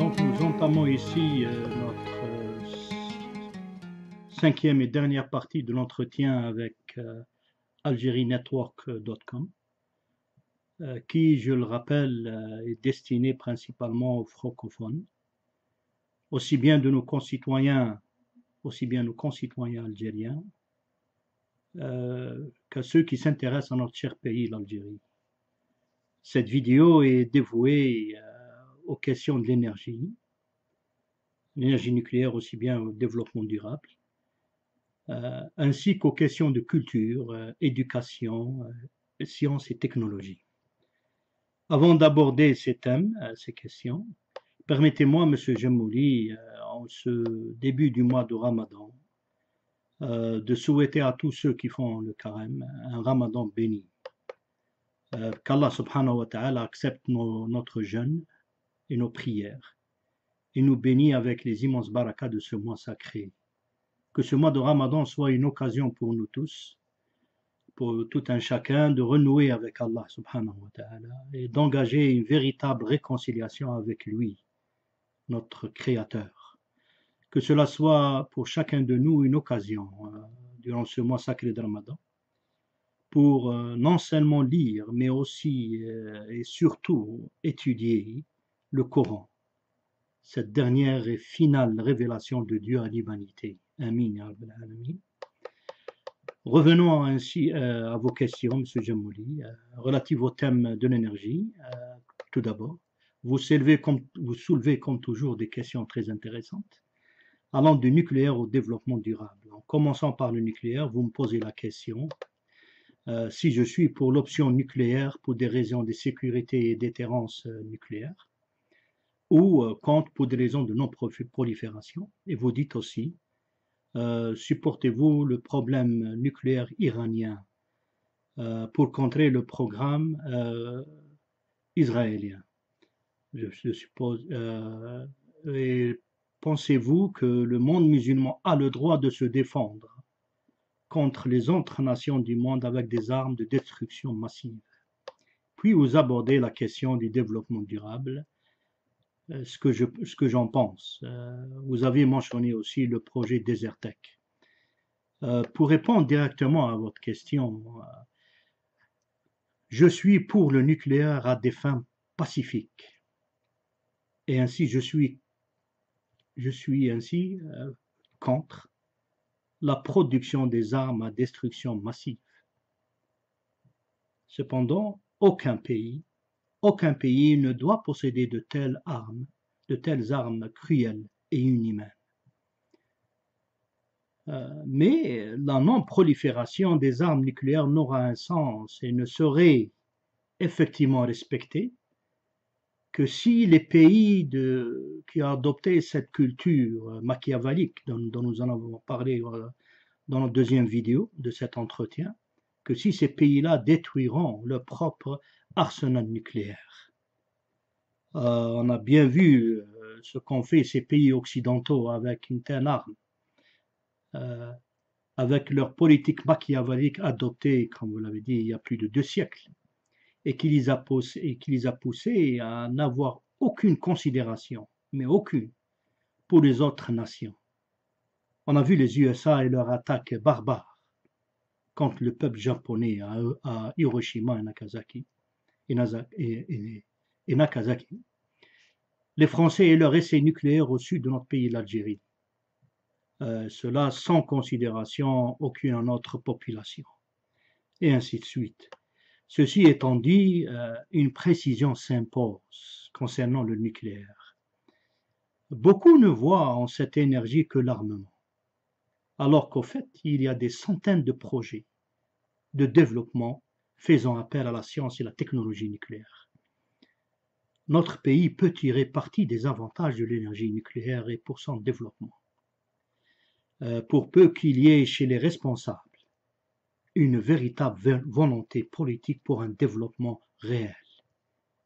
Donc nous entamons ici notre cinquième et dernière partie de l'entretien avec algerienetwork.com qui, je le rappelle, est destiné principalement aux francophones, aussi bien nos concitoyens algériens qu'à ceux qui s'intéressent à notre cher pays, l'Algérie. Cette vidéo est dévouée aux questions de l'énergie nucléaire, aussi bien au développement durable, ainsi qu'aux questions de culture, éducation, sciences et technologie. Avant d'aborder ces thèmes, ces questions, permettez-moi, M. Gemouli, en ce début du mois de Ramadan, de souhaiter à tous ceux qui font le carême un Ramadan béni. Qu'Allah subhanahu wa ta'ala accepte notre jeûne et nos prières et nous bénit avec les immenses barakas de ce mois sacré. Que ce mois de Ramadan soit une occasion pour nous tous, pour tout un chacun, de renouer avec Allah subhanahu wa ta'ala et d'engager une véritable réconciliation avec lui, notre Créateur. Que cela soit pour chacun de nous une occasion, durant ce mois sacré de Ramadan, pour non seulement lire, mais aussi et surtout étudier le Coran, cette dernière et finale révélation de Dieu à l'humanité. Amin, ya Rabbal Alamin. Revenons ainsi à vos questions, M. Gemouli, relatives au thème de l'énergie. Tout d'abord, vous soulevez comme toujours des questions très intéressantes, allant du nucléaire au développement durable. En commençant par le nucléaire, vous me posez la question si je suis pour l'option nucléaire pour des raisons de sécurité et déterrence nucléaire, ou contre pour des raisons de non-prolifération. Et vous dites aussi, supportez-vous le problème nucléaire iranien pour contrer le programme israélien, je suppose. Et pensez-vous que le monde musulman a le droit de se défendre contre les autres nations du monde avec des armes de destruction massive? Puis vous abordez la question du développement durable, ce que j'en pense. Vous avez mentionné aussi le projet Desertec. Pour répondre directement à votre question, je suis pour le nucléaire à des fins pacifiques. Et ainsi, je suis ainsi contre la production des armes à destruction massive. Cependant, aucun pays ne doit posséder de telles armes cruelles et inhumaines. Mais la non-prolifération des armes nucléaires n'aura un sens et ne serait effectivement respectée que si les pays qui ont adopté cette culture machiavélique dont nous en avons parlé dans la deuxième vidéo de cet entretien, que si ces pays-là détruiront leur propre arsenal nucléaire. On a bien vu ce qu'ont fait ces pays occidentaux avec une telle arme, avec leur politique machiavélique adoptée, comme vous l'avez dit, il y a plus de 2 siècles, et qui les a poussés à n'avoir aucune considération, mais aucune, pour les autres nations. On a vu les USA et leur attaque barbare contre le peuple japonais à Hiroshima et Nagasaki. Les Français et leur essai nucléaire au sud de notre pays, l'Algérie. Cela sans considération aucune à notre population. Et ainsi de suite. Ceci étant dit, une précision s'impose concernant le nucléaire. Beaucoup ne voient en cette énergie que l'armement, alors qu'au fait, il y a des centaines de projets de développement faisant appel à la science et la technologie nucléaire. Notre pays peut tirer parti des avantages de l'énergie nucléaire et pour son développement. Pour peu qu'il y ait chez les responsables une véritable volonté politique pour un développement réel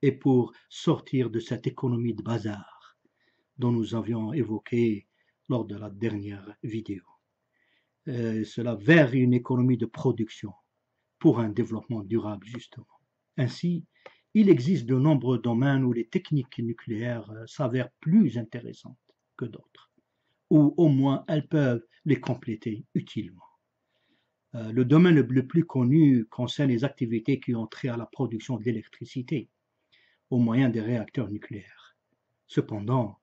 et pour sortir de cette économie de bazar dont nous avions évoqué lors de la dernière vidéo. Cela vers une économie de production pour un développement durable, justement. Ainsi, il existe de nombreux domaines où les techniques nucléaires s'avèrent plus intéressantes que d'autres, ou au moins elles peuvent les compléter utilement. Le domaine le plus connu concerne les activités qui ont trait à la production d'électricité au moyen des réacteurs nucléaires. Cependant,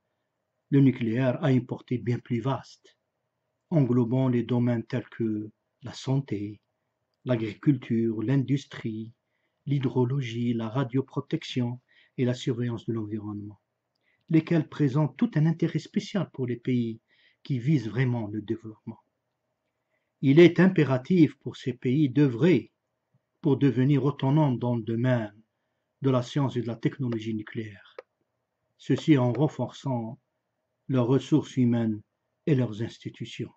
le nucléaire a une portée bien plus vaste, englobant les domaines tels que la santé, l'agriculture, l'industrie, l'hydrologie, la radioprotection et la surveillance de l'environnement, lesquels présentent tout un intérêt spécial pour les pays qui visent vraiment le développement. Il est impératif pour ces pays d'œuvrer pour devenir autonomes dans le domaine de la science et de la technologie nucléaire, ceci en renforçant leurs ressources humaines et leurs institutions.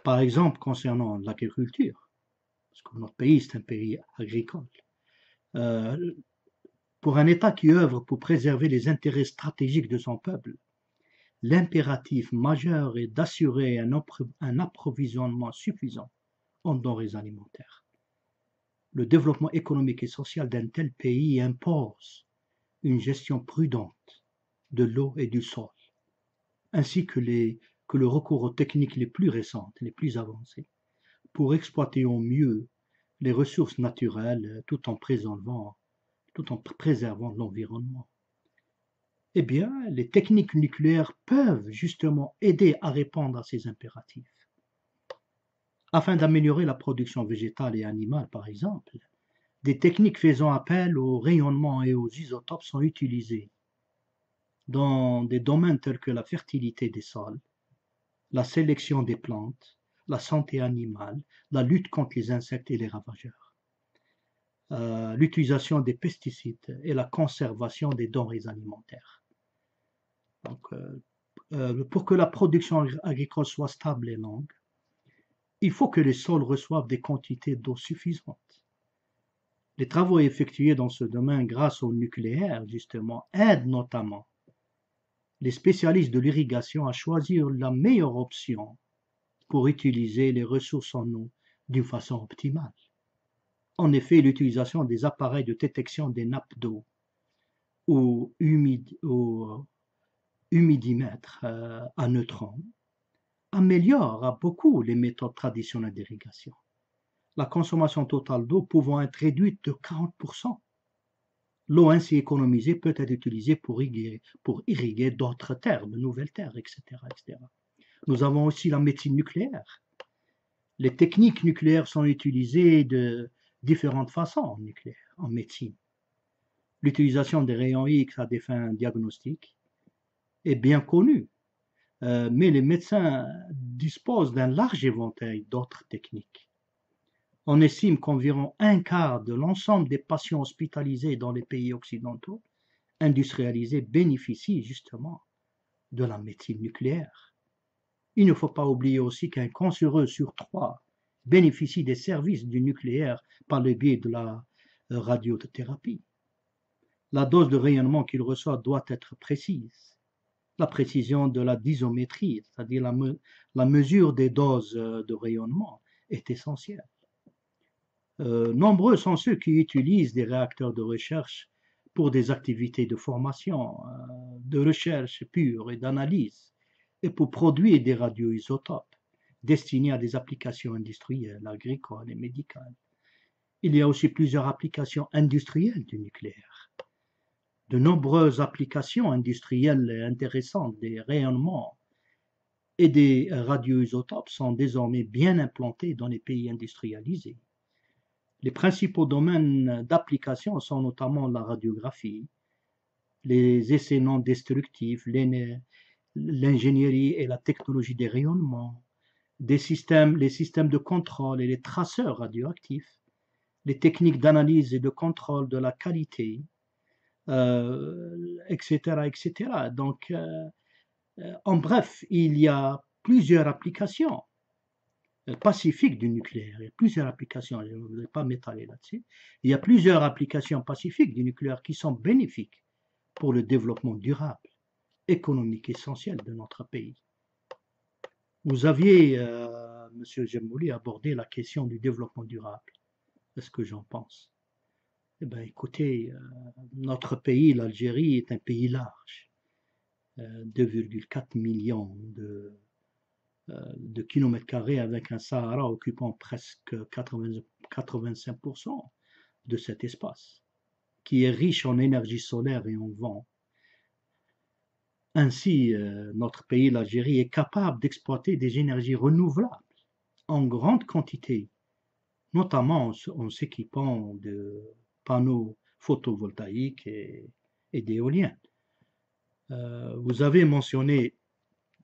Par exemple, concernant l'agriculture, parce que notre pays est un pays agricole, pour un État qui œuvre pour préserver les intérêts stratégiques de son peuple, l'impératif majeur est d'assurer un approvisionnement suffisant en denrées alimentaires. Le développement économique et social d'un tel pays impose une gestion prudente de l'eau et du sol, ainsi que le recours aux techniques les plus récentes, les plus avancées, pour exploiter au mieux les ressources naturelles tout en préservant l'environnement. Eh bien, les techniques nucléaires peuvent justement aider à répondre à ces impératifs. Afin d'améliorer la production végétale et animale, par exemple, des techniques faisant appel au rayonnement et aux isotopes sont utilisées dans des domaines tels que la fertilité des sols, la sélection des plantes, la santé animale, la lutte contre les insectes et les ravageurs, l'utilisation des pesticides et la conservation des denrées alimentaires. Donc, pour que la production agricole soit stable et longue, il faut que les sols reçoivent des quantités d'eau suffisantes. Les travaux effectués dans ce domaine grâce au nucléaire, justement, aident notamment les spécialistes de l'irrigation à choisir la meilleure option pour utiliser les ressources en eau d'une façon optimale. En effet, l'utilisation des appareils de détection des nappes d'eau ou humidimètres à neutrons améliore beaucoup les méthodes traditionnelles d'irrigation, la consommation totale d'eau pouvant être réduite de 40%. L'eau ainsi économisée peut être utilisée pour irriguer d'autres terres, de nouvelles terres, etc., etc. Nous avons aussi la médecine nucléaire. Les techniques nucléaires sont utilisées de différentes façons en médecine. L'utilisation des rayons X à des fins diagnostiques est bien connue, mais les médecins disposent d'un large éventail d'autres techniques. On estime qu'environ un quart de l'ensemble des patients hospitalisés dans les pays occidentaux industrialisés bénéficient justement de la médecine nucléaire. Il ne faut pas oublier aussi qu'un cancéreux sur 3 bénéficie des services du nucléaire par le biais de la radiothérapie. La dose de rayonnement qu'il reçoit doit être précise. La précision de la dosimétrie, c'est-à-dire la mesure des doses de rayonnement, est essentielle. Nombreux sont ceux qui utilisent des réacteurs de recherche pour des activités de formation, de recherche pure et d'analyse, et pour produire des radioisotopes destinés à des applications industrielles, agricoles et médicales. Il y a aussi plusieurs applications industrielles du nucléaire. De nombreuses applications industrielles intéressantes des rayonnements et des radioisotopes sont désormais bien implantées dans les pays industrialisés. Les principaux domaines d'application sont notamment la radiographie, les essais non destructifs, l'ingénierie et la technologie des rayonnements, les systèmes de contrôle et les traceurs radioactifs, les techniques d'analyse et de contrôle de la qualité, etc., etc. Donc, en bref, il y a plusieurs applications pacifiques du nucléaire. Il y a plusieurs applications, je ne voudrais pas m'étaler là-dessus. Il y a plusieurs applications pacifiques du nucléaire qui sont bénéfiques pour le développement durable, économique essentiel de notre pays. Vous aviez, Monsieur Gemouli, abordé la question du développement durable. C'est ce que j'en pense. Eh bien, écoutez, notre pays, l'Algérie, est un pays large. 2,4 millions de kilomètres carrés avec un Sahara occupant presque 85% de cet espace, qui est riche en énergie solaire et en vent. Ainsi, notre pays, l'Algérie, est capable d'exploiter des énergies renouvelables en grande quantité, notamment en s'équipant de panneaux photovoltaïques et d'éoliennes. Vous avez mentionné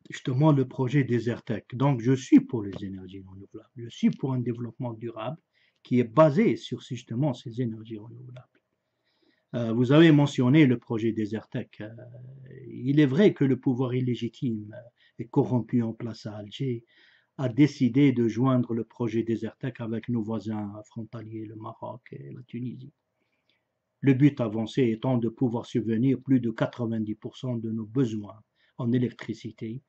justement le projet Desertec. Donc, je suis pour les énergies renouvelables. Je suis pour un développement durable qui est basé sur justement ces énergies renouvelables. Vous avez mentionné le projet Desertec. Il est vrai que le pouvoir illégitime et corrompu en place à Alger a décidé de joindre le projet Desertec avec nos voisins frontaliers, le Maroc et la Tunisie. Le but avancé étant de pouvoir subvenir plus de 90% de nos besoins en électricité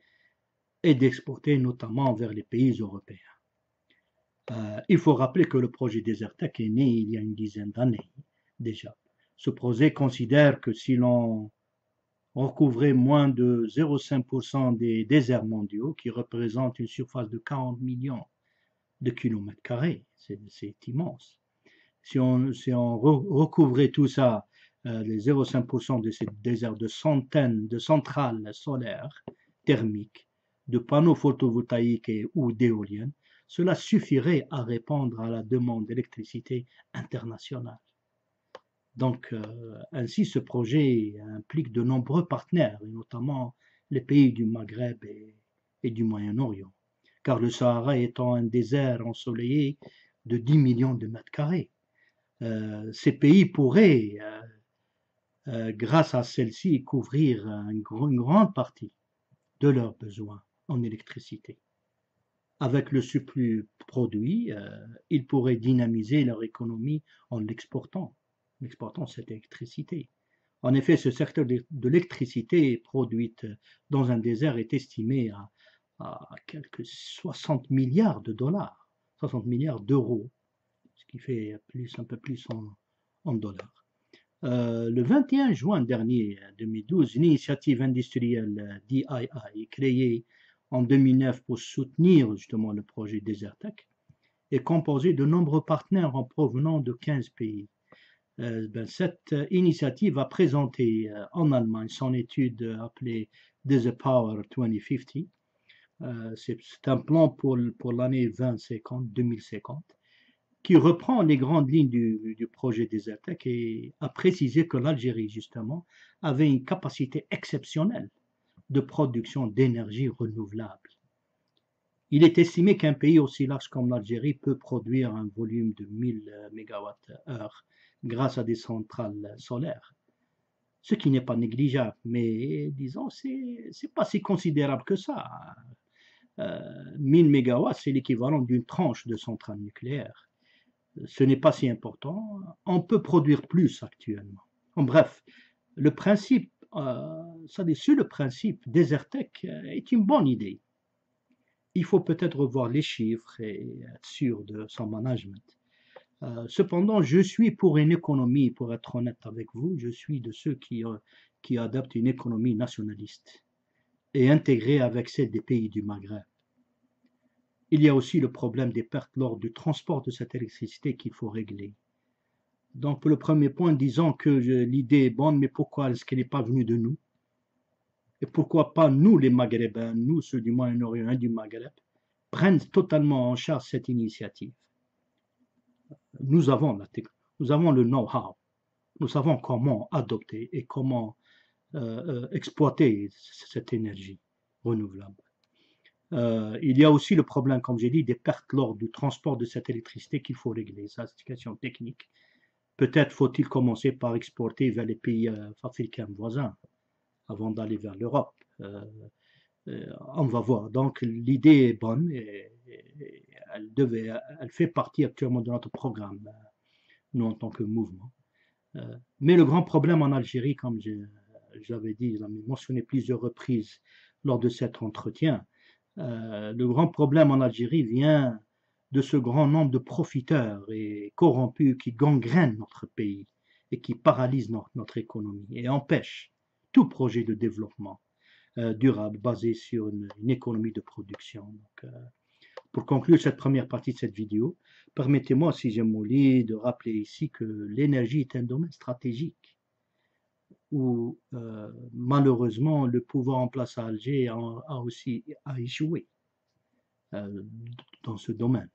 et d'exporter notamment vers les pays européens. Il faut rappeler que le projet Desertec est né il y a une dizaine d'années déjà. Ce projet considère que si l'on recouvrait moins de 0,5% des déserts mondiaux, qui représentent une surface de 40 millions de kilomètres carrés, c'est immense. Si on recouvrait tout ça, les 0,5% de ces déserts, de centaines de centrales solaires thermiques, de panneaux photovoltaïques ou d'éoliennes, cela suffirait à répondre à la demande d'électricité internationale. Donc, ainsi, ce projet implique de nombreux partenaires, et notamment les pays du Maghreb et du Moyen-Orient, car le Sahara étant un désert ensoleillé de 10 millions de mètres carrés. Ces pays pourraient, grâce à celle-ci, couvrir une grande partie de leurs besoins en électricité. Avec le surplus produit, ils pourraient dynamiser leur économie en l'exportant cette électricité. En effet, ce secteur de l'électricité produite dans un désert est estimé à quelques 60 milliards de dollars, 60 milliards d'euros, ce qui fait un peu plus en dollars. Le 21 juin dernier, 2012, une initiative industrielle DII, créée en 2009 pour soutenir justement le projet Desertec, est composée de nombreux partenaires en provenant de 15 pays. Cette initiative a présenté en Allemagne son étude appelée Desert Power 2050. C'est un plan pour l'année 2050, qui reprend les grandes lignes du projet Desertec et a précisé que l'Algérie, justement, avait une capacité exceptionnelle de production d'énergie renouvelable. Il est estimé qu'un pays aussi large comme l'Algérie peut produire un volume de 1000 MWh grâce à des centrales solaires, ce qui n'est pas négligeable, mais disons, c'est pas si considérable que ça. 1000 MW, c'est l'équivalent d'une tranche de centrale nucléaire. Ce n'est pas si important. On peut produire plus actuellement. En bref, le principe, sur le principe, Desertec est une bonne idée. Il faut peut-être revoir les chiffres et être sûr de son management. Cependant, je suis pour une économie, pour être honnête avec vous, je suis de ceux qui adoptent une économie nationaliste et intégrée avec celle des pays du Maghreb. Il y a aussi le problème des pertes lors du transport de cette électricité qu'il faut régler. Donc, pour le premier point, disons que l'idée est bonne, mais pourquoi est-ce qu'elle n'est pas venue de nous? Et pourquoi pas nous, les Maghrébins, nous, ceux du Moyen-Orient et du Maghreb, prennent totalement en charge cette initiative? Nous avons le know-how, nous savons comment adopter et comment exploiter cette énergie renouvelable. Il y a aussi le problème, comme j'ai dit, des pertes lors du transport de cette électricité qu'il faut régler. Ça, c'est une question technique. Peut-être faut-il commencer par exporter vers les pays africains voisins avant d'aller vers l'Europe. On va voir. Donc l'idée est bonne et elle fait partie actuellement de notre programme, nous en tant que mouvement. Mais le grand problème en Algérie, comme j'avais dit, j'avais mentionné plusieurs reprises lors de cet entretien, le grand problème en Algérie vient de ce grand nombre de profiteurs et corrompus qui gangrènent notre pays et qui paralyse notre économie et empêche tout projet de développement durable basé sur une économie de production. Donc, pour conclure cette première partie de cette vidéo, permettez-moi, si j'ai Mouli, de rappeler ici que l'énergie est un domaine stratégique où malheureusement le pouvoir en place à Alger a échoué dans ce domaine.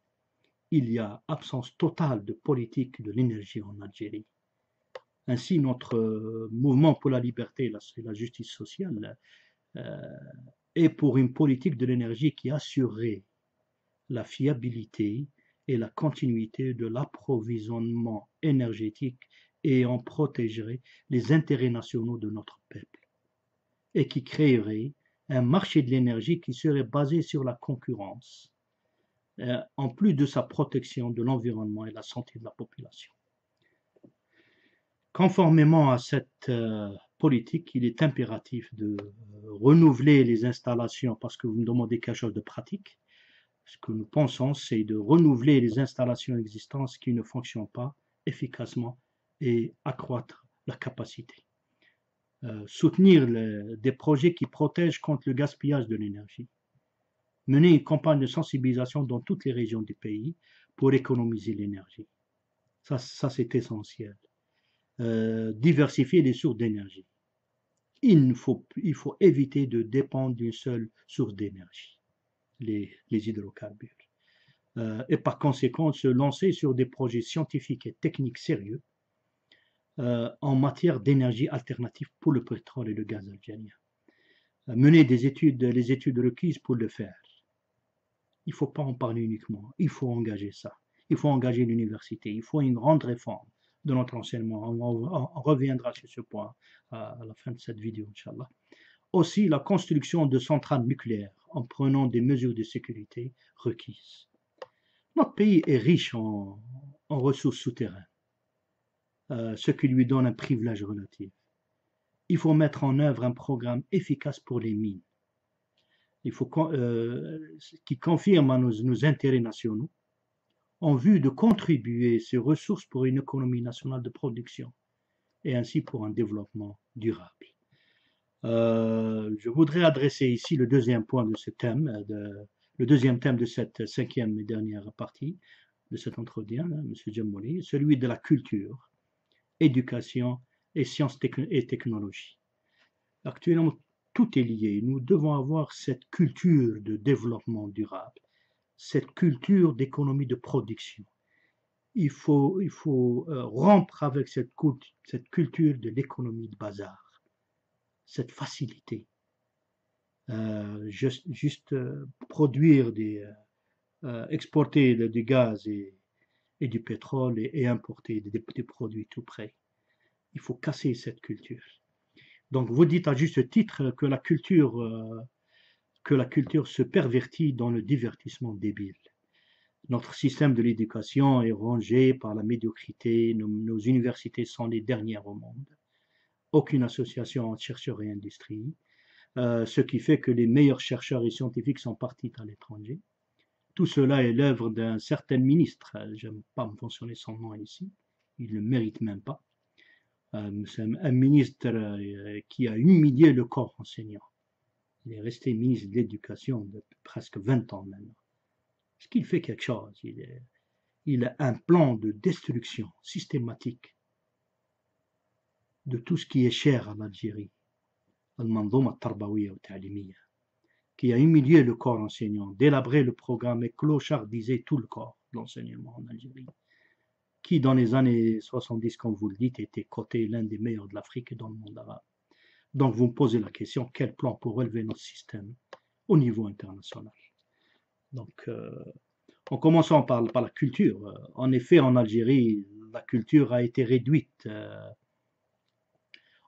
Il y a absence totale de politique de l'énergie en Algérie. Ainsi, notre mouvement pour la liberté et la justice sociale est pour une politique de l'énergie qui assurerait la fiabilité et la continuité de l'approvisionnement énergétique et en protégerait les intérêts nationaux de notre peuple et qui créerait un marché de l'énergie qui serait basé sur la concurrence en plus de sa protection de l'environnement et la santé de la population. Conformément à cette politique, il est impératif de renouveler les installations, parce que vous me demandez quelque chose de pratique. Ce que nous pensons, c'est de renouveler les installations existantes qui ne fonctionnent pas efficacement et accroître la capacité. Soutenir des projets qui protègent contre le gaspillage de l'énergie. Mener une campagne de sensibilisation dans toutes les régions du pays pour économiser l'énergie. Ça c'est essentiel. Diversifier les sources d'énergie. Il faut éviter de dépendre d'une seule source d'énergie, les hydrocarbures. Et par conséquent, se lancer sur des projets scientifiques et techniques sérieux en matière d'énergie alternative pour le pétrole et le gaz algérien. Mener les études requises pour le faire. Il ne faut pas en parler uniquement, il faut engager ça. Il faut engager l'université, il faut une grande réforme de notre enseignement. On reviendra sur ce point à la fin de cette vidéo, Inch'Allah. Aussi, la construction de centrales nucléaires en prenant des mesures de sécurité requises. Notre pays est riche en ressources souterraines, ce qui lui donne un privilège relatif. Il faut mettre en œuvre un programme efficace pour les mines, qui confirme à nos intérêts nationaux en vue de contribuer ces ressources pour une économie nationale de production et ainsi pour un développement durable. Je voudrais adresser ici le deuxième point de ce thème, le deuxième thème de cette cinquième et dernière partie de cet entretien, M. Djemmouli, celui de la culture, éducation et sciences et technologies. Actuellement, tout est lié. Nous devons avoir cette culture de développement durable, cette culture d'économie de production. Il faut rompre avec cette culture de l'économie de bazar, cette facilité. Juste produire exporter du gaz et du pétrole et importer des produits tout près. Il faut casser cette culture. Donc vous dites à juste titre que la culture se pervertit dans le divertissement débile. Notre système de l'éducation est rongé par la médiocrité, nos universités sont les dernières au monde. Aucune association entre chercheurs et industrie, ce qui fait que les meilleurs chercheurs et scientifiques sont partis à l'étranger. Tout cela est l'œuvre d'un certain ministre, je n'aime pas mentionner son nom ici, il ne le mérite même pas. C'est un ministre qui a humilié le corps enseignant. Il est resté ministre de l'Éducation depuis presque 20 ans maintenant. Est-ce qu'il fait quelque chose? Il a un plan de destruction systématique de tout ce qui est cher à l'Algérie, al-Mandouma Tarbawiya ou Ta'limiyya, qui a humilié le corps enseignant, délabré le programme et clochardisé tout le corps de l'enseignement en Algérie, qui dans les années 70, comme vous le dites, était coté l'un des meilleurs de l'Afrique et dans le monde arabe. Donc vous me posez la question, quel plan pour relever notre système au niveau international? Donc, en commençant par la culture, en effet, en Algérie, la culture a été réduite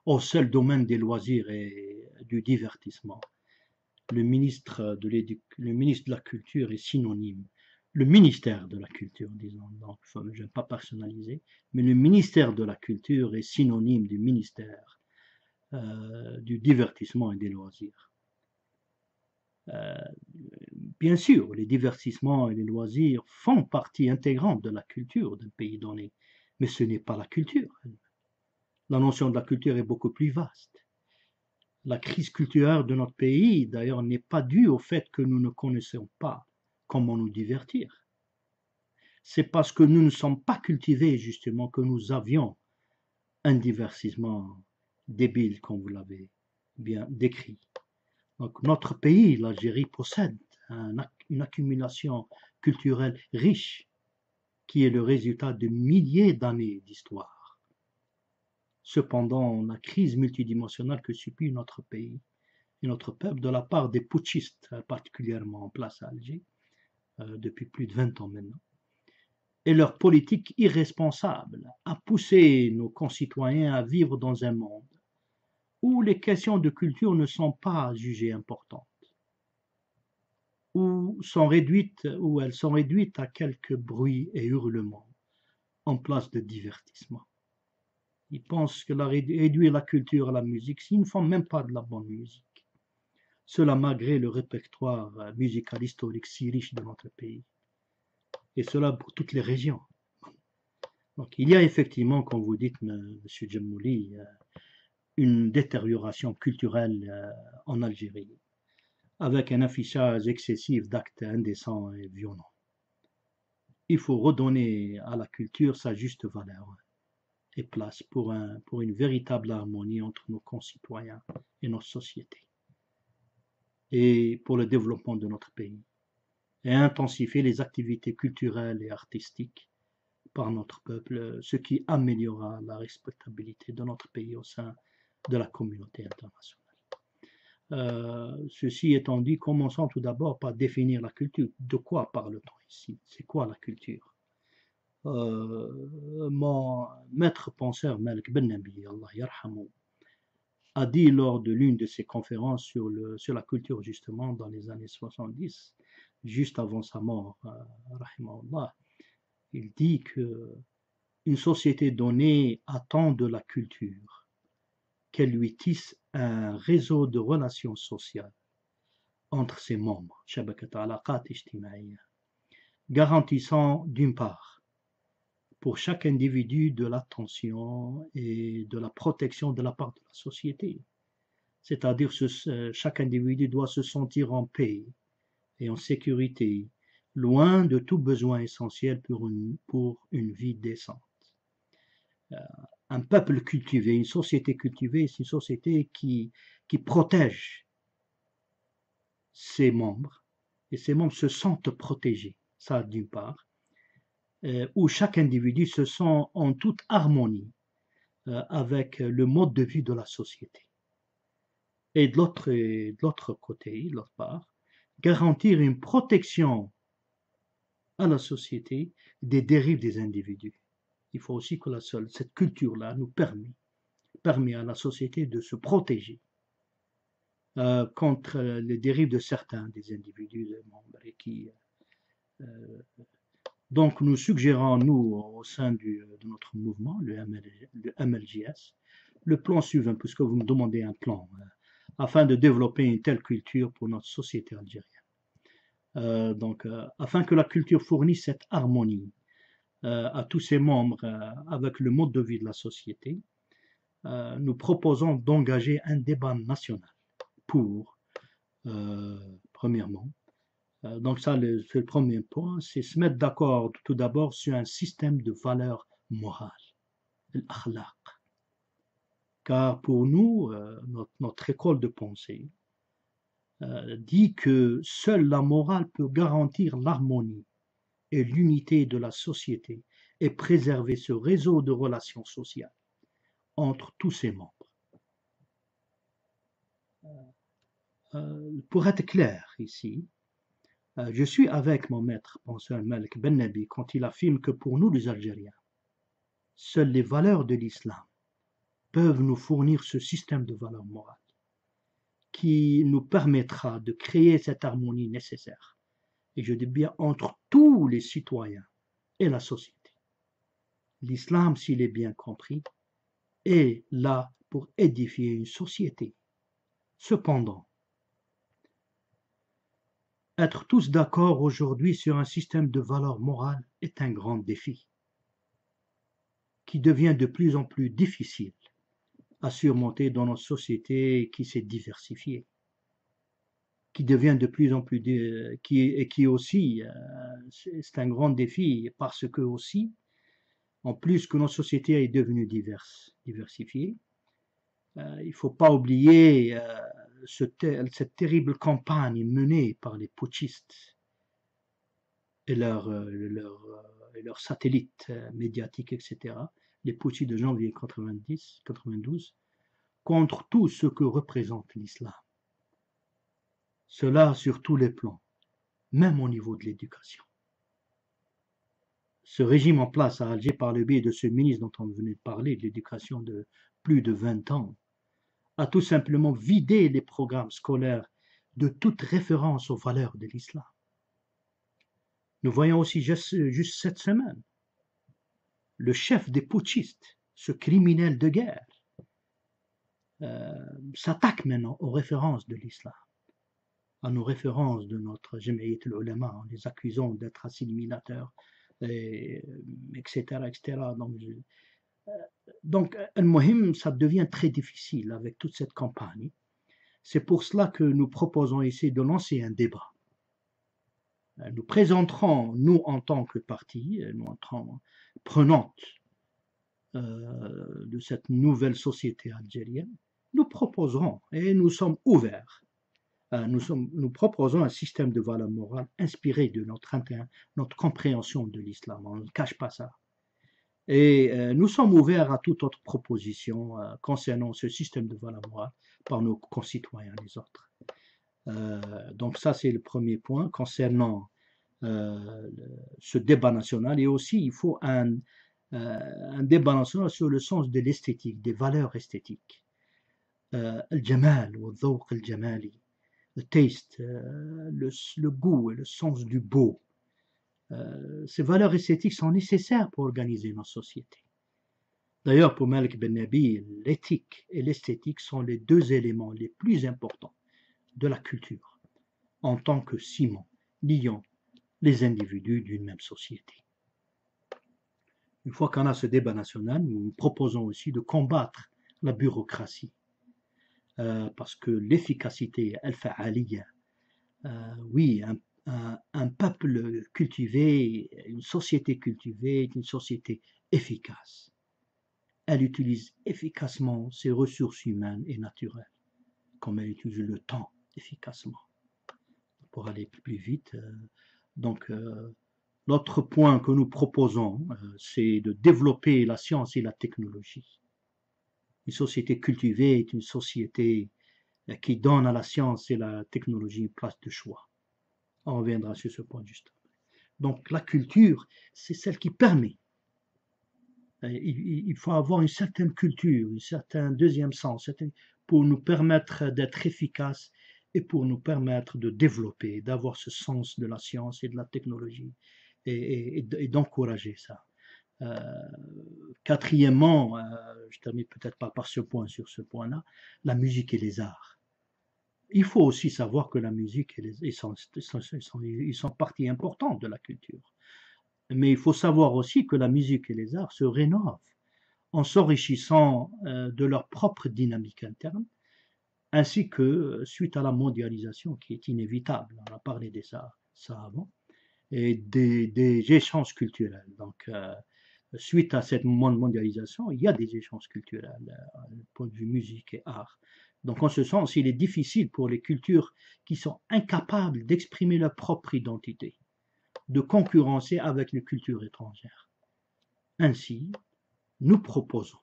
au seul domaine des loisirs et du divertissement. Le ministre de la Culture est synonyme. Le ministère de la Culture, disons, donc je ne vais pas personnaliser, mais le ministère de la Culture est synonyme du ministère du divertissement et des loisirs. Bien sûr, les divertissements et les loisirs font partie intégrante de la culture d'un pays donné, mais ce n'est pas la culture. La notion de la culture est beaucoup plus vaste. La crise culturelle de notre pays, d'ailleurs, n'est pas due au fait que nous ne connaissons pas comment nous divertir. C'est parce que nous ne sommes pas cultivés, justement, que nous avions un divertissement débile, comme vous l'avez bien décrit. Donc, notre pays, l'Algérie, possède une accumulation culturelle riche qui est le résultat de milliers d'années d'histoire. Cependant, la crise multidimensionnelle que subit notre pays et notre peuple de la part des putschistes, particulièrement en place à Alger, depuis plus de 20 ans maintenant, et leur politique irresponsable a poussé nos concitoyens à vivre dans un monde où les questions de culture ne sont pas jugées importantes, où elles sont réduites à quelques bruits et hurlements en place de divertissement. Ils pensent que réduire la culture à la musique, ils ne font même pas de la bonne musique. Cela malgré le répertoire musical historique si riche de notre pays. Et cela pour toutes les régions. Donc il y a effectivement, comme vous dites, M. Djemouli, une détérioration culturelle en Algérie, avec un affichage excessif d'actes indécents et violents. Il faut redonner à la culture sa juste valeur et place pour une véritable harmonie entre nos concitoyens et notre société, et pour le développement de notre pays, et intensifier les activités culturelles et artistiques par notre peuple, ce qui améliorera la respectabilité de notre pays au sein de la communauté internationale. Ceci étant dit, commençons tout d'abord par définir la culture. De quoi parle-t-on ici? C'est quoi la culture? Mon maître penseur Malik Ben-Nabi, Allah yarhamou, a dit lors de l'une de ses conférences sur la culture justement dans les années 70, juste avant sa mort, rahimahullah, il dit que une société donnée attend de la culture qu'elle lui tisse un réseau de relations sociales entre ses membres, garantissant d'une part pour chaque individu de l'attention et de la protection de la part de la société. C'est-à-dire que chaque individu doit se sentir en paix et en sécurité, loin de tout besoin essentiel pour une vie décente. Un peuple cultivé, une société cultivée, c'est une société qui protège ses membres, et ses membres se sentent protégés, ça d'une part, où chaque individu se sent en toute harmonie avec le mode de vie de la société. Et de l'autre côté, de l'autre part, garantir une protection à la société des dérives des individus. Il faut aussi que cette culture-là nous permet à la société de se protéger contre les dérives de certains des individus, des membres, et donc nous suggérons, nous, au sein de notre mouvement, le MLJS, le plan suivant, puisque vous me demandez un plan, afin de développer une telle culture pour notre société algérienne. Donc, afin que la culture fournisse cette harmonie à tous ses membres avec le mode de vie de la société, nous proposons d'engager un débat national pour, premièrement, donc ça, c'est le premier point, c'est se mettre d'accord tout d'abord sur un système de valeurs morales, l'akhlaq. Car pour nous, notre école de pensée dit que seule la morale peut garantir l'harmonie et l'unité de la société et préserver ce réseau de relations sociales entre tous ses membres. Pour être clair ici, je suis avec mon maître penseur Malik Ben-Nabi quand il affirme que pour nous les Algériens, seules les valeurs de l'islam peuvent nous fournir ce système de valeurs morales qui nous permettra de créer cette harmonie nécessaire, et je dis bien entre tous les citoyens et la société. L'islam, s'il est bien compris, est là pour édifier une société. Cependant, être tous d'accord aujourd'hui sur un système de valeurs morales est un grand défi qui devient de plus en plus difficile à surmonter dans notre société qui s'est diversifiée, qui devient de plus en plus, qui aussi, c'est un grand défi parce que aussi, en plus que notre société est devenue diversifiée, il ne faut pas oublier cette terrible campagne menée par les putschistes et leurs satellites médiatiques, etc., les putschistes de janvier 92, contre tout ce que représente l'islam. Cela sur tous les plans, même au niveau de l'éducation. Ce régime en place à Alger par le biais de ce ministre dont on venait de parler, de l'éducation de plus de 20 ans, a tout simplement vidé les programmes scolaires de toute référence aux valeurs de l'islam. Nous voyons aussi juste cette semaine le chef des putschistes, ce criminel de guerre, s'attaque maintenant aux références de l'islam, à nos références de notre Jami'at al-Ulama, en les accusant d'être assimilateurs, etc. Donc, al-Muhim, ça devient très difficile avec toute cette campagne. C'est pour cela que nous proposons ici de lancer un débat. Nous présenterons, nous en tant que parti, nous en tant prenante de cette nouvelle société algérienne, nous proposerons et nous sommes ouverts. Nous proposons un système de valeurs morales inspiré de notre compréhension de l'islam. On ne cache pas ça. Et nous sommes ouverts à toute autre proposition concernant ce système de valeurs morales par nos concitoyens, les autres. Donc ça, c'est le premier point concernant ce débat national. Et aussi, il faut un débat national sur le sens de l'esthétique, des valeurs esthétiques. Al-Jamal, al-Dhawq al-Jamali, le taste, le goût et le sens du beau. Ces valeurs esthétiques sont nécessaires pour organiser nos sociétés. D'ailleurs, pour Malik Ben Nabi, l'éthique et l'esthétique sont les deux éléments les plus importants de la culture, en tant que ciment liant les individus d'une même société. Une fois qu'on a ce débat national, nous proposons aussi de combattre la bureaucratie, parce que l'efficacité, al-fa'aliyya, oui, un peuple cultivé, une société cultivée est une société efficace. Elle utilise efficacement ses ressources humaines et naturelles, comme elle utilise le temps efficacement. Pour aller plus vite, l'autre point que nous proposons, c'est de développer la science et la technologie. Une société cultivée est une société qui donne à la science et la technologie une place de choix. On reviendra sur ce point juste après. Donc la culture, c'est celle qui permet. Il faut avoir une certaine culture, un certain deuxième sens, pour nous permettre d'être efficaces et pour nous permettre de développer, d'avoir ce sens de la science et de la technologie et d'encourager ça. Quatrièmement, je termine peut-être pas par ce point, sur ce point-là, la musique et les arts. Il faut aussi savoir que la musique, ils sont partie importante de la culture. Mais il faut savoir aussi que la musique et les arts se rénovent en s'enrichissant de leur propre dynamique interne, ainsi que suite à la mondialisation qui est inévitable. On a parlé de ça avant, et des échanges culturels. Donc, suite à cette mondialisation, il y a des échanges culturels, du point de vue musique et art. Donc, en ce sens, il est difficile pour les cultures qui sont incapables d'exprimer leur propre identité de concurrencer avec les cultures étrangères. Ainsi, nous proposons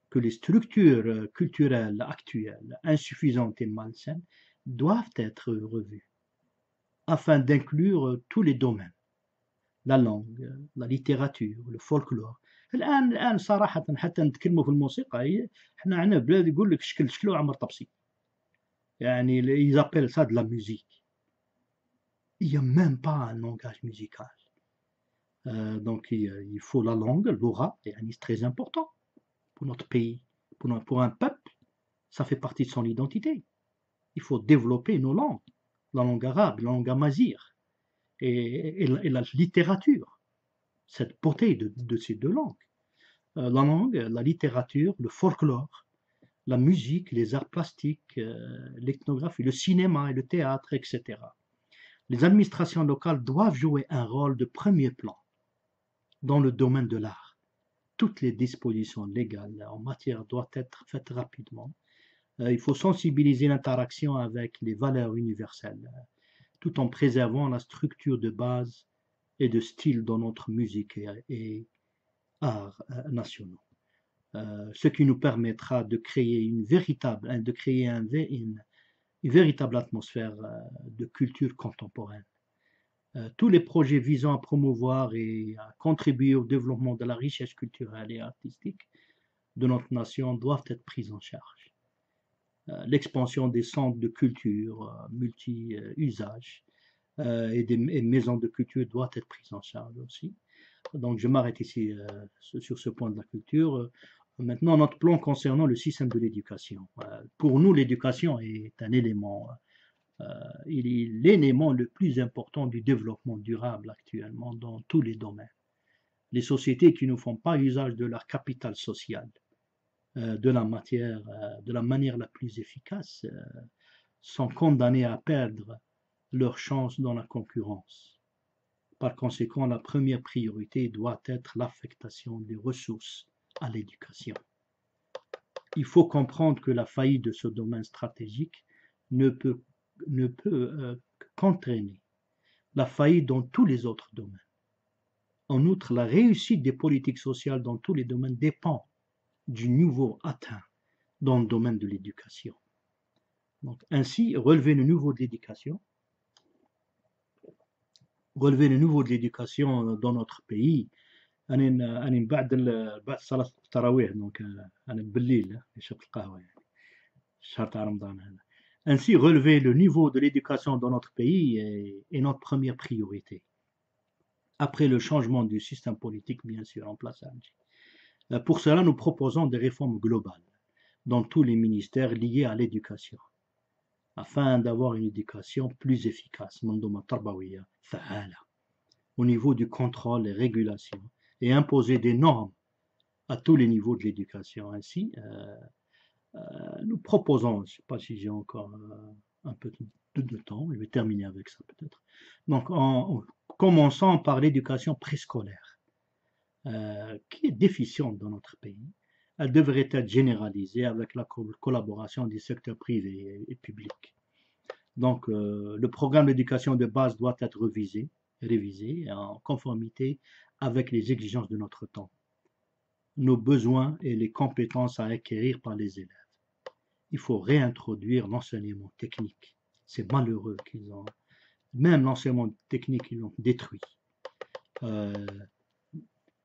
que les structures culturelles actuelles, insuffisantes et malsaines, doivent être revues afin d'inclure tous les domaines. La langue, la littérature, le folklore. الآن صراحة حتى نتكلموا في الموسيقى احنا عندنا بلاد يقول لك شكلوا عمر طبسي. يعني ils appellent ça de la musique. Il n'y a même pas un langage musical. Donc il faut la langue, l'aura, c'est très important pour notre pays, pour un peuple, ça fait partie de son identité. Il faut développer nos langues, la langue arabe, la langue amazigh et la littérature, cette beauté de ces deux langues. La langue, la littérature, le folklore, la musique, les arts plastiques, l'ethnographie, le cinéma et le théâtre, etc. Les administrations locales doivent jouer un rôle de premier plan dans le domaine de l'art. Toutes les dispositions légales en matière doivent être faites rapidement. Il faut sensibiliser l'interaction avec les valeurs universelles, tout en préservant la structure de base et de style dans notre musique et arts nationaux. Ce qui nous permettra de créer une véritable atmosphère de culture contemporaine. Tous les projets visant à promouvoir et à contribuer au développement de la richesse culturelle et artistique de notre nation doivent être pris en charge. L'expansion des centres de culture multi-usages et des maisons de culture doit être prise en charge aussi. Donc je m'arrête ici sur ce point de la culture. Maintenant, notre plan concernant le système de l'éducation. Pour nous, l'éducation est un élément, il est l'élément le plus important du développement durable actuellement dans tous les domaines. Les sociétés qui ne font pas usage de leur capital social de la manière la plus efficace sont condamnées à perdre leur chance dans la concurrence. Par conséquent, la première priorité doit être l'affectation des ressources à l'éducation. Il faut comprendre que la faillite de ce domaine stratégique ne peut qu'entraîner la faillite dans tous les autres domaines. En outre, la réussite des politiques sociales dans tous les domaines dépend du niveau atteint dans le domaine de l'éducation. Donc, ainsi, relever le niveau de l'éducation dans notre pays. أنا بعد صلاة التراويح دونك أنا بالليل شربت القهوة يعني الشهر تاع رمضان هذا. Ainsi, relever le niveau de l'éducation dans notre pays est notre première priorité. Après le changement du système politique, bien sûr, en place à Alger. Pour cela, nous proposons des réformes globales dans tous les ministères liés à l'éducation, afin d'avoir une éducation plus efficace, au niveau du contrôle et régulation, et imposer des normes à tous les niveaux de l'éducation. Ainsi, nous proposons, je ne sais pas si j'ai encore un peu de temps, je vais terminer avec ça peut-être. Donc, en commençant par l'éducation préscolaire, qui est déficiente dans notre pays. Elle devrait être généralisée avec la collaboration des secteurs privés et publics. Donc, le programme d'éducation de base doit être révisé en conformité avec les exigences de notre temps, nos besoins et les compétences à acquérir par les élèves. Il faut réintroduire l'enseignement technique. C'est malheureux qu'ils ont, même l'enseignement technique, ils l'ont détruit.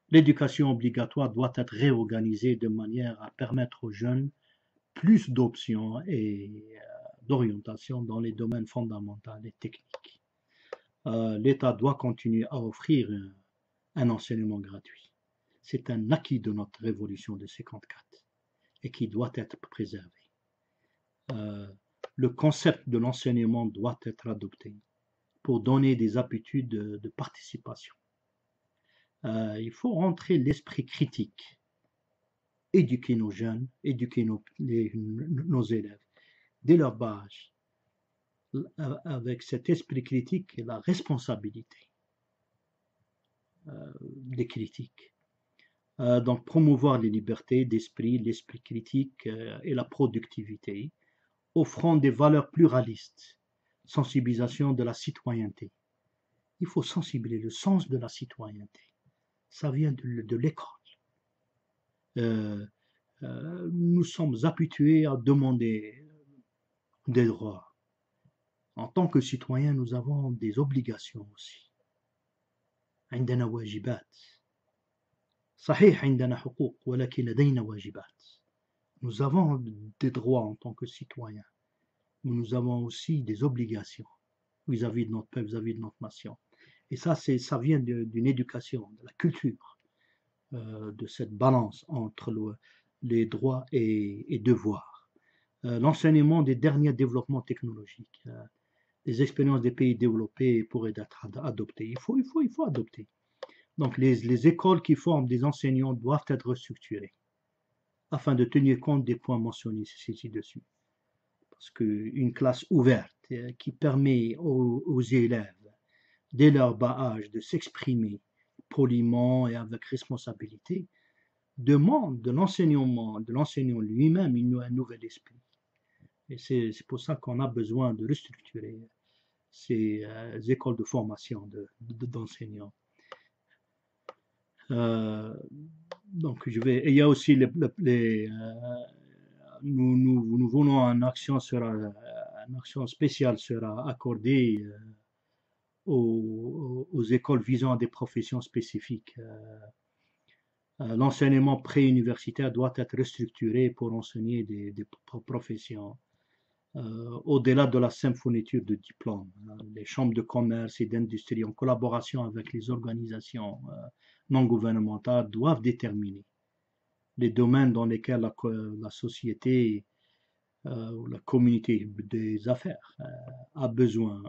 L'éducation obligatoire doit être réorganisée de manière à permettre aux jeunes plus d'options et d'orientation dans les domaines fondamentaux et techniques. L'État doit continuer à offrir un enseignement gratuit. C'est un acquis de notre révolution de 54 et qui doit être préservé. Le concept de l'enseignement doit être adopté pour donner des habitudes de participation. Il faut rentrer l'esprit critique, éduquer nos jeunes, éduquer nos élèves dès leur bas âge, avec cet esprit critique et la responsabilité des critiques. Donc promouvoir les libertés d'esprit, l'esprit critique et la productivité, offrant des valeurs pluralistes, sensibilisation de la citoyenneté. Il faut sensibiliser le sens de la citoyenneté. Ça vient de l'école. Nous sommes habitués à demander des droits. En tant que citoyens, nous avons des obligations aussi. عندنا واجبات. صحيح عندنا حقوق ولكن لدينا واجبات. Nous avons des droits en tant que citoyens, mais nous avons aussi des obligations vis-à-vis de notre peuple, vis-à-vis de notre nation. Et ça vient d'une éducation, de la culture, de cette balance entre les droits et devoirs. L'enseignement des derniers développements technologiques, les expériences des pays développés pourraient être adoptées. Il faut adopter. Donc les écoles qui forment des enseignants doivent être restructurées. afin de tenir compte des points mentionnés ci-dessus. Parce qu'une classe ouverte qui permet aux élèves, dès leur bas âge, de s'exprimer poliment et avec responsabilité, demande de l'enseignant lui-même un nouvel esprit. Et c'est pour ça qu'on a besoin de restructurer ces écoles de formation d'enseignants. Donc il y a aussi nous voulons une action spéciale sera accordée aux écoles visant à des professions spécifiques. L'enseignement préuniversitaire doit être restructuré pour enseigner des professions au-delà de la simple fourniture de diplômes. Les chambres de commerce et d'industrie, en collaboration avec les organisations non gouvernementales, doivent déterminer les domaines dans lesquels la société ou la communauté des affaires a besoin.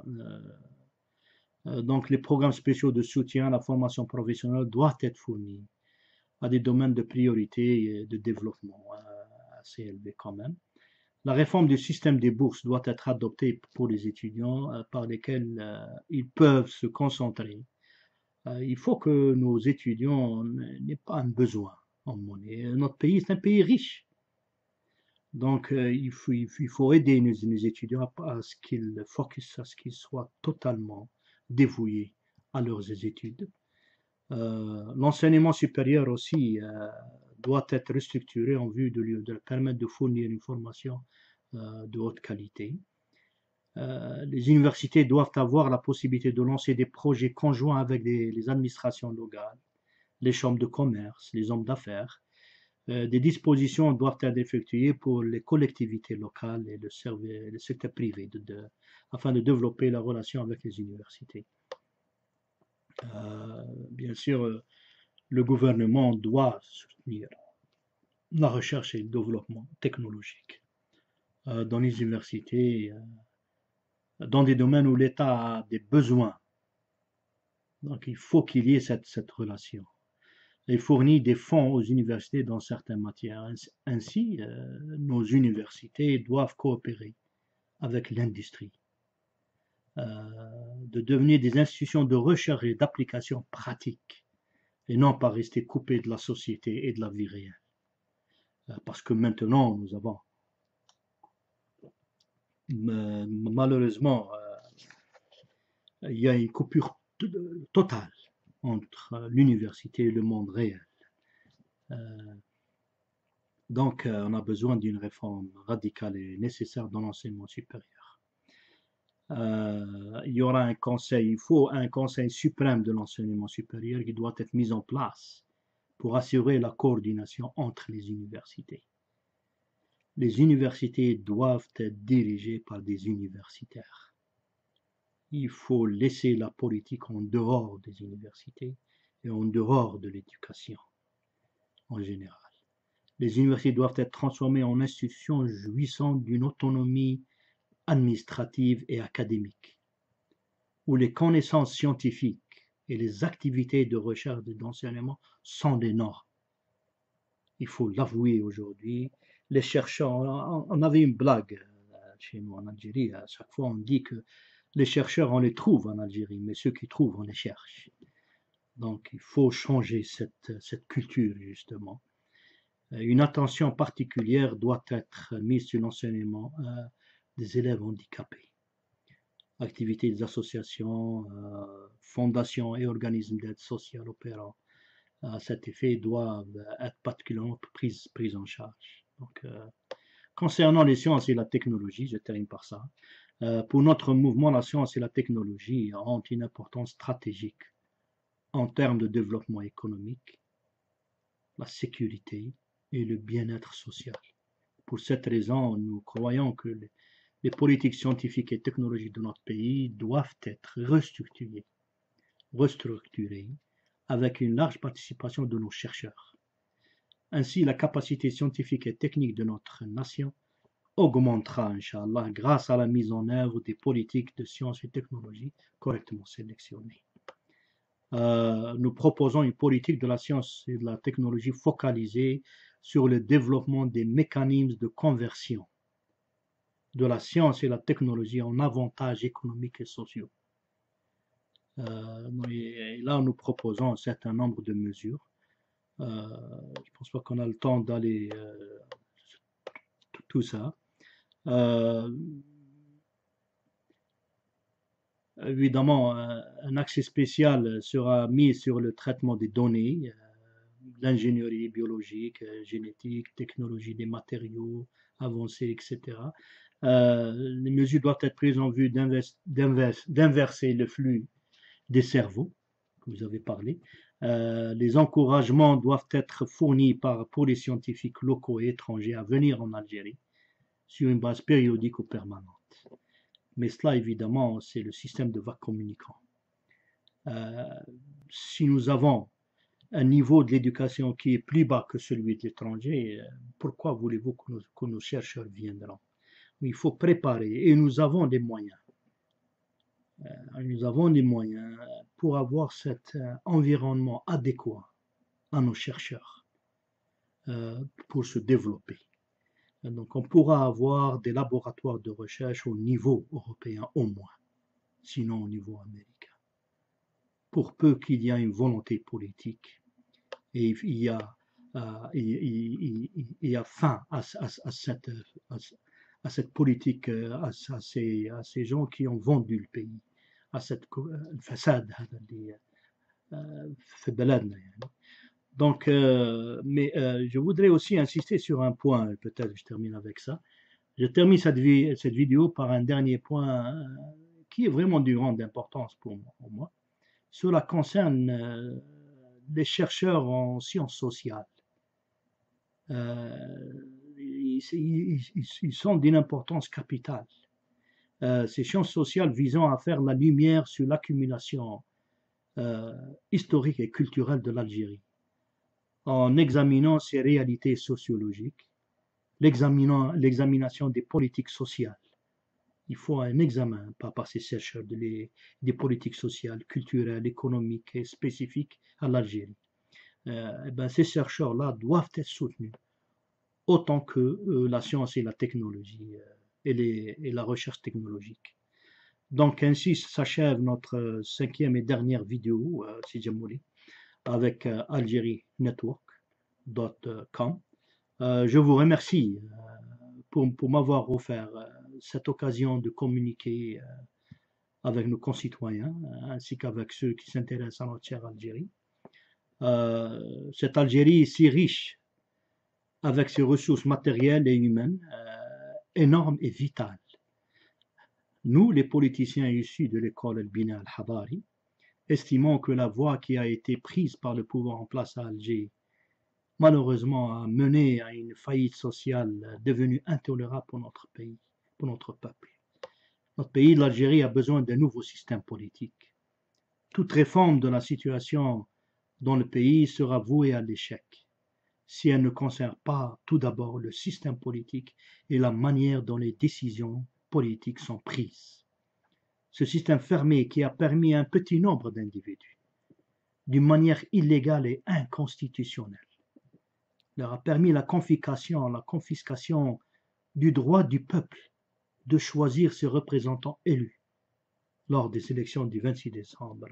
Donc les programmes spéciaux de soutien à la formation professionnelle doivent être fournis à des domaines de priorité et de développement assez élevés quand même. La réforme du système des bourses doit être adoptée pour les étudiants par lesquels ils peuvent se concentrer. Il faut que nos étudiants n'aient pas un besoin en monnaie. Notre pays est un pays riche. Donc il faut aider nos étudiants à ce qu'ils focus, à ce qu'ils soient totalement dévoués à leurs études. L'enseignement supérieur aussi doit être restructuré en vue de leur permettre de fournir une formation de haute qualité. Les universités doivent avoir la possibilité de lancer des projets conjoints avec les administrations locales, les chambres de commerce, les hommes d'affaires. Des dispositions doivent être effectuées pour les collectivités locales et le secteur privé afin de développer la relation avec les universités. Bien sûr, le gouvernement doit soutenir la recherche et le développement technologique dans les universités, dans des domaines où l'État a des besoins. Donc il faut qu'il y ait cette relation. Il fournit des fonds aux universités dans certaines matières. Ainsi, nos universités doivent coopérer avec l'industrie, de devenir des institutions de recherche et d'application pratique, et non pas rester coupées de la société et de la vie réelle. Parce que maintenant, nous avons malheureusement, il y a une coupure totale entre l'université et le monde réel. Donc, on a besoin d'une réforme radicale et nécessaire dans l'enseignement supérieur. Il y aura il faut un conseil suprême de l'enseignement supérieur qui doit être mis en place pour assurer la coordination entre les universités. Les universités doivent être dirigées par des universitaires. Il faut laisser la politique en dehors des universités et en dehors de l'éducation en général. Les universités doivent être transformées en institutions jouissant d'une autonomie administrative et académique, où les connaissances scientifiques et les activités de recherche et d'enseignement sont des normes. Il faut l'avouer aujourd'hui. Les chercheurs, on avait une blague chez nous en Algérie, à chaque fois on dit que les chercheurs, on les trouve en Algérie, mais ceux qui trouvent, on les cherche. Donc il faut changer cette culture, justement. Une attention particulière doit être mise sur l'enseignement des élèves handicapés. Activités des associations, fondations et organismes d'aide sociale opérant à cet effet doivent être particulièrement prises en charge. Donc, concernant les sciences et la technologie, je termine par ça. Pour notre mouvement, la science et la technologie ont une importance stratégique en termes de développement économique, la sécurité et le bien-être social. Pour cette raison, nous croyons que les politiques scientifiques et technologiques de notre pays doivent être restructurées avec une large participation de nos chercheurs. Ainsi, la capacité scientifique et technique de notre nation augmentera, Inch'Allah, grâce à la mise en œuvre des politiques de sciences et technologies correctement sélectionnées. Nous proposons une politique de la science et de la technologie focalisée sur le développement des mécanismes de conversion de la science et la technologie en avantages économiques et sociaux. Et là, nous proposons un certain nombre de mesures. Je ne pense pas qu'on a le temps d'aller tout ça. Évidemment, un accès spécial sera mis sur le traitement des données, l'ingénierie biologique, génétique, technologie des matériaux avancés, etc. Les mesures doivent être prises en vue d'inverser le flux des cerveaux, que vous avez parlé. Les encouragements doivent être fournis pour les scientifiques locaux et étrangers à venir en Algérie sur une base périodique ou permanente. Mais cela, évidemment, c'est le système de vagues communicants. Si nous avons un niveau de l'éducation qui est plus bas que celui de l'étranger, pourquoi voulez-vous que nos chercheurs viendront? Il faut préparer, et nous avons des moyens. Nous avons des moyens pour avoir cet environnement adéquat à nos chercheurs pour se développer. Donc on pourra avoir des laboratoires de recherche au niveau européen au moins, sinon au niveau américain. Pour peu qu'il y ait une volonté politique et il y a fin à cette politique, à ces gens qui ont vendu le pays, à cette façade. Donc, mais je voudrais aussi insister sur un point, peut-être je termine avec ça. Je termine cette vidéo par un dernier point qui est vraiment d'une grande importance pour moi. Cela concerne les chercheurs en sciences sociales. Ils sont d'une importance capitale. Ces sciences sociales visant à faire la lumière sur l'accumulation historique et culturelle de l'Algérie, en examinant ses réalités sociologiques, l'examination des politiques sociales. Il faut un examen par ces chercheurs des politiques sociales, culturelles, économiques et spécifiques à l'Algérie. Ces chercheurs-là doivent être soutenus autant que la science et la technologie et la recherche technologique. Donc ainsi s'achève notre 5e et dernière vidéo, Sidjamouli, avec algerienetwork.com. Je vous remercie pour m'avoir offert cette occasion de communiquer avec nos concitoyens, ainsi qu'avec ceux qui s'intéressent à notre chère Algérie. Cette Algérie si riche, avec ses ressources matérielles et humaines, énormes et vitales. Nous, les politiciens issus de l'école El-Bina al-Hadari, estimons que la voie qui a été prise par le pouvoir en place à Alger, malheureusement, a mené à une faillite sociale devenue intolérable pour notre pays, pour notre peuple. Notre pays, l'Algérie, a besoin d'un nouveau système politique. Toute réforme de la situation dans le pays sera vouée à l'échec si elle ne concerne pas tout d'abord le système politique et la manière dont les décisions politiques sont prises. Ce système fermé qui a permis à un petit nombre d'individus, d'une manière illégale et inconstitutionnelle, leur a permis la confiscation du droit du peuple de choisir ses représentants élus lors des élections du 26 décembre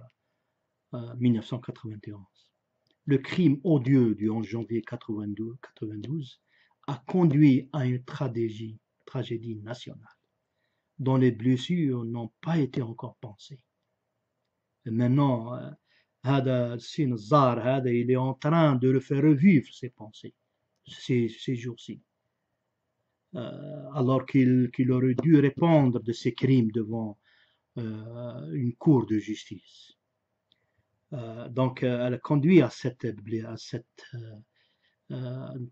1991. Le crime odieux du 11 janvier 1992 a conduit à une tragédie nationale dont les blessures n'ont pas été encore pensées. Et maintenant, il est en train de le faire revivre ses pensées ces jours-ci. Alors qu'il aurait dû répondre de ses crimes devant une cour de justice. Donc, elle a conduit à cette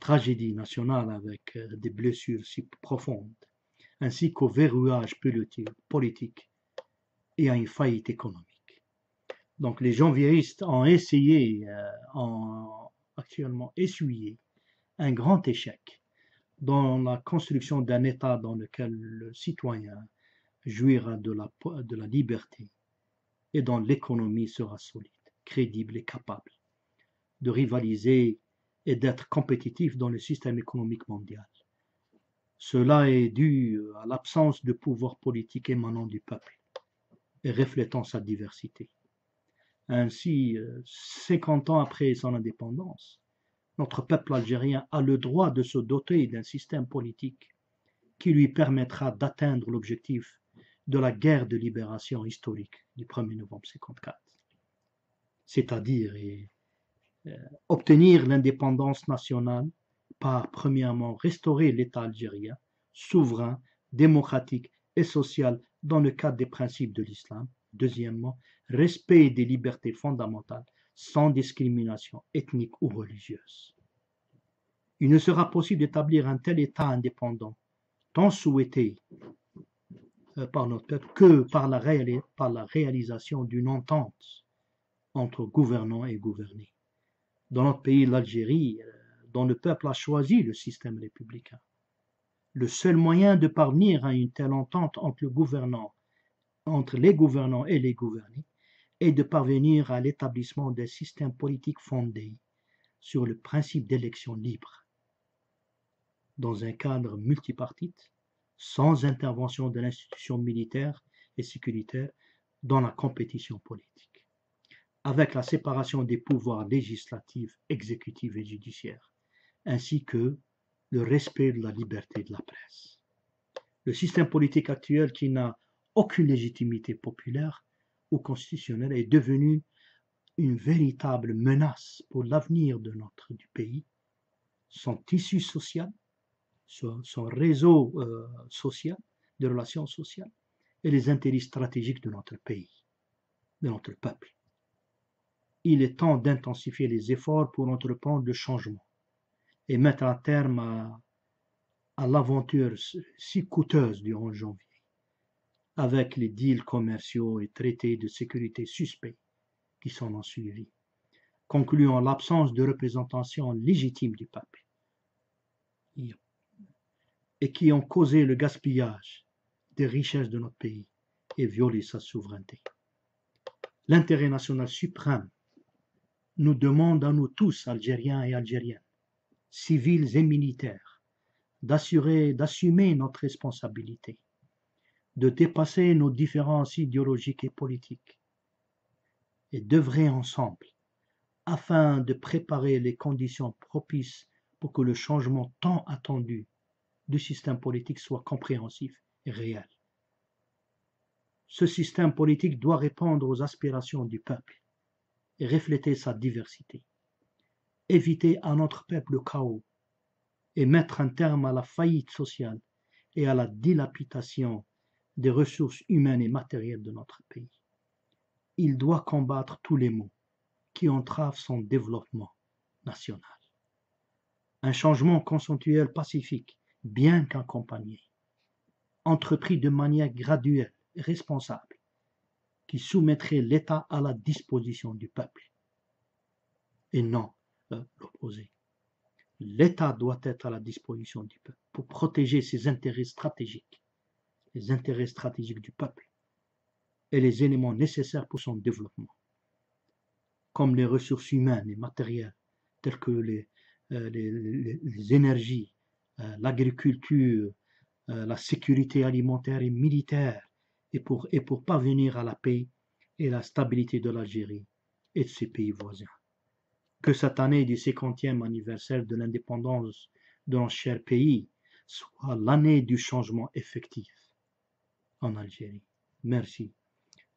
tragédie nationale avec des blessures si profondes, ainsi qu'au verrouillage politique et à une faillite économique. Donc, les janvieristes ont essayé, ont actuellement essuyé un grand échec dans la construction d'un État dans lequel le citoyen jouira de la liberté et dont l'économie sera solide, crédible et capable de rivaliser et d'être compétitif dans le système économique mondial. Cela est dû à l'absence de pouvoir politique émanant du peuple et reflétant sa diversité. Ainsi, 50 ans après son indépendance, notre peuple algérien a le droit de se doter d'un système politique qui lui permettra d'atteindre l'objectif de la guerre de libération historique du 1er novembre 1954, c'est-à-dire obtenir l'indépendance nationale par, premièrement, restaurer l'État algérien, souverain, démocratique et social dans le cadre des principes de l'islam. Deuxièmement, respect des libertés fondamentales sans discrimination ethnique ou religieuse. Il ne sera possible d'établir un tel État indépendant, tant souhaité par notre peuple, que par la réalisation d'une entente entre gouvernants et gouvernés. Dans notre pays, l'Algérie, dont le peuple a choisi le système républicain, le seul moyen de parvenir à une telle entente entre les gouvernants et les gouvernés est de parvenir à l'établissement d'un système politique fondé sur le principe d'élection libre, dans un cadre multipartite, sans intervention de l'institution militaire et sécuritaire dans la compétition politique, avec la séparation des pouvoirs législatifs, exécutifs et judiciaires, ainsi que le respect de la liberté de la presse. Le système politique actuel, qui n'a aucune légitimité populaire ou constitutionnelle, est devenu une véritable menace pour l'avenir du pays, son tissu social, son réseau social, de relations sociales, et les intérêts stratégiques de notre pays, de notre peuple. Il est temps d'intensifier les efforts pour entreprendre le changement et mettre un terme à l'aventure si coûteuse du 11 janvier, avec les deals commerciaux et traités de sécurité suspects qui s'en ont suivi, concluant l'absence de représentation légitime du peuple et qui ont causé le gaspillage des richesses de notre pays et violé sa souveraineté. L'intérêt national suprême nous demande à nous tous, Algériens et Algériennes, civils et militaires, d'assumer notre responsabilité, de dépasser nos différences idéologiques et politiques et d'œuvrer ensemble afin de préparer les conditions propices pour que le changement tant attendu du système politique soit compréhensif et réel. Ce système politique doit répondre aux aspirations du peuple et refléter sa diversité, éviter à notre peuple le chaos et mettre un terme à la faillite sociale et à la dilapidation des ressources humaines et matérielles de notre pays. Il doit combattre tous les maux qui entravent son développement national. Un changement consensuel pacifique, bien qu'accompagné, entrepris de manière graduelle et responsable, qui soumettrait l'État à la disposition du peuple, et non l'opposé. L'État doit être à la disposition du peuple pour protéger ses intérêts stratégiques, les intérêts stratégiques du peuple, et les éléments nécessaires pour son développement, comme les ressources humaines et matérielles, telles que les énergies, l'agriculture, la sécurité alimentaire et militaire, et pour parvenir à la paix et la stabilité de l'Algérie et de ses pays voisins. Que cette année du 50e anniversaire de l'indépendance de notre cher pays soit l'année du changement effectif en Algérie. Merci,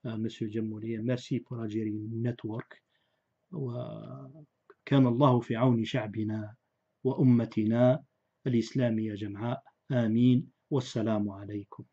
Monsieur Djemouli, et merci pour Algérie Network. وكان الله في عون شعبنا وأمتنا الإسلامية جمعاء. آمين والسلام عليكم.